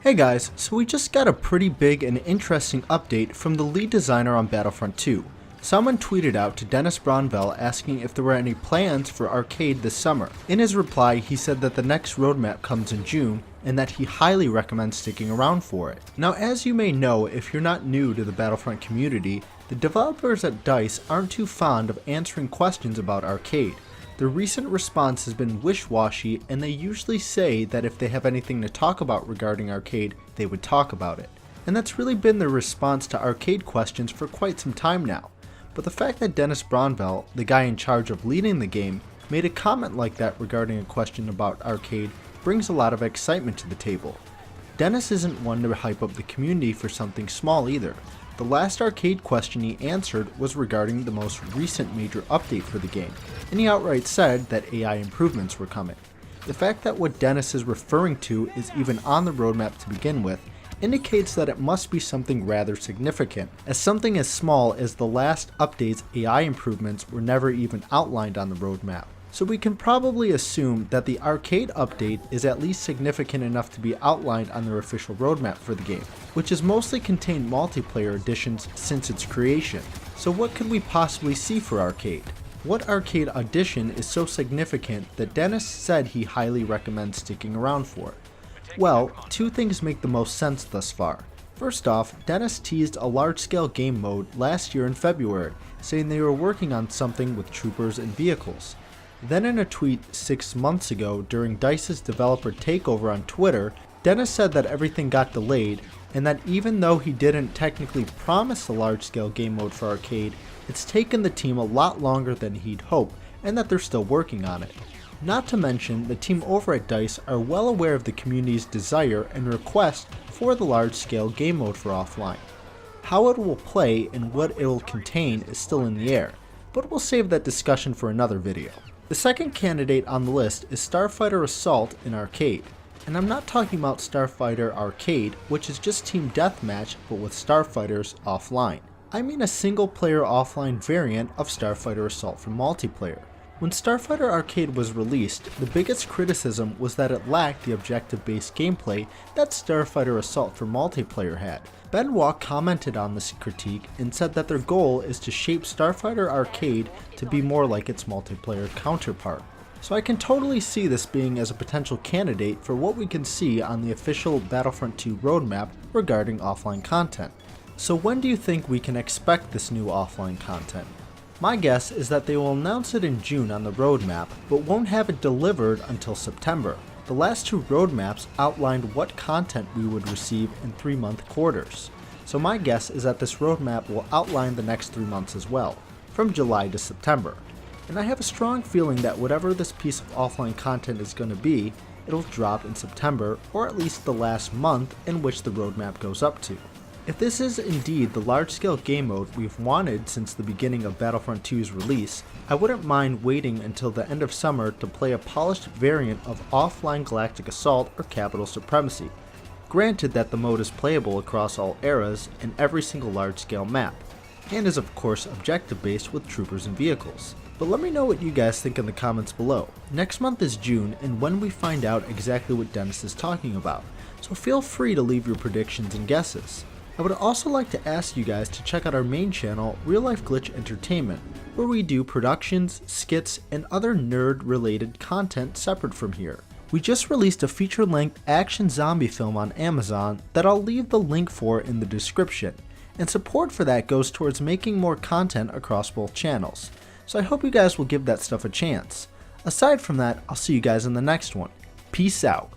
Hey guys, so we just got a pretty big and interesting update from the lead designer on Battlefront 2. Someone tweeted out to Dennis Bronville asking if there were any plans for Arcade this summer. In his reply, he said that the next roadmap comes in June and that he highly recommends sticking around for it. Now, as you may know, if you're not new to the Battlefront community, the developers at DICE aren't too fond of answering questions about Arcade. Their recent response has been wish-washy, and they usually say that if they have anything to talk about regarding Arcade, they would talk about it. And that's really been their response to Arcade questions for quite some time now. But the fact that Dennis Bronville, the guy in charge of leading the game, made a comment like that regarding a question about Arcade brings a lot of excitement to the table. Dennis isn't one to hype up the community for something small either. The last Arcade question he answered was regarding the most recent major update for the game, and he outright said that AI improvements were coming. The fact that what Dennis is referring to is even on the roadmap to begin with indicates that it must be something rather significant, as something as small as the last update's AI improvements were never even outlined on the roadmap. So we can probably assume that the Arcade update is at least significant enough to be outlined on their official roadmap for the game, which has mostly contained multiplayer additions since its creation. So what could we possibly see for Arcade? What Arcade addition is so significant that Dennis said he highly recommends sticking around for? Well, two things make the most sense thus far. First off, Dennis teased a large-scale game mode last year in February, saying they were working on something with troopers and vehicles. Then in a tweet 6 months ago during DICE's developer takeover on Twitter, Dennis said that everything got delayed, and that even though he didn't technically promise a large-scale game mode for Arcade, it's taken the team a lot longer than he'd hoped, and that they're still working on it. Not to mention, the team over at DICE are well aware of the community's desire and request for the large-scale game mode for offline. How it will play and what it will contain is still in the air, but we'll save that discussion for another video. The second candidate on the list is Starfighter Assault in Arcade. And I'm not talking about Starfighter Arcade, which is just Team Deathmatch but with Starfighters offline. I mean a single player offline variant of Starfighter Assault for multiplayer. When Starfighter Arcade was released, the biggest criticism was that it lacked the objective-based gameplay that Starfighter Assault for multiplayer had. Benoit commented on this critique and said that their goal is to shape Starfighter Arcade to be more like its multiplayer counterpart. So I can totally see this being as a potential candidate for what we can see on the official Battlefront 2 roadmap regarding offline content. So when do you think we can expect this new offline content? My guess is that they will announce it in June on the roadmap, but won't have it delivered until September. The last two roadmaps outlined what content we would receive in 3-month quarters. So my guess is that this roadmap will outline the next 3 months as well, from July to September. And I have a strong feeling that whatever this piece of offline content is going to be, it'll drop in September, or at least the last month in which the roadmap goes up to. If this is indeed the large-scale game mode we've wanted since the beginning of Battlefront 2's release, I wouldn't mind waiting until the end of summer to play a polished variant of offline Galactic Assault or Capital Supremacy. Granted that the mode is playable across all eras and every single large-scale map, and is of course objective-based with troopers and vehicles. But let me know what you guys think in the comments below. Next month is June, and when we find out exactly what Dennis is talking about, so feel free to leave your predictions and guesses. I would also like to ask you guys to check out our main channel, Real Life Glitch Entertainment, where we do productions, skits, and other nerd-related content separate from here. We just released a feature-length action zombie film on Amazon that I'll leave the link for in the description, and support for that goes towards making more content across both channels, so I hope you guys will give that stuff a chance. Aside from that, I'll see you guys in the next one. Peace out.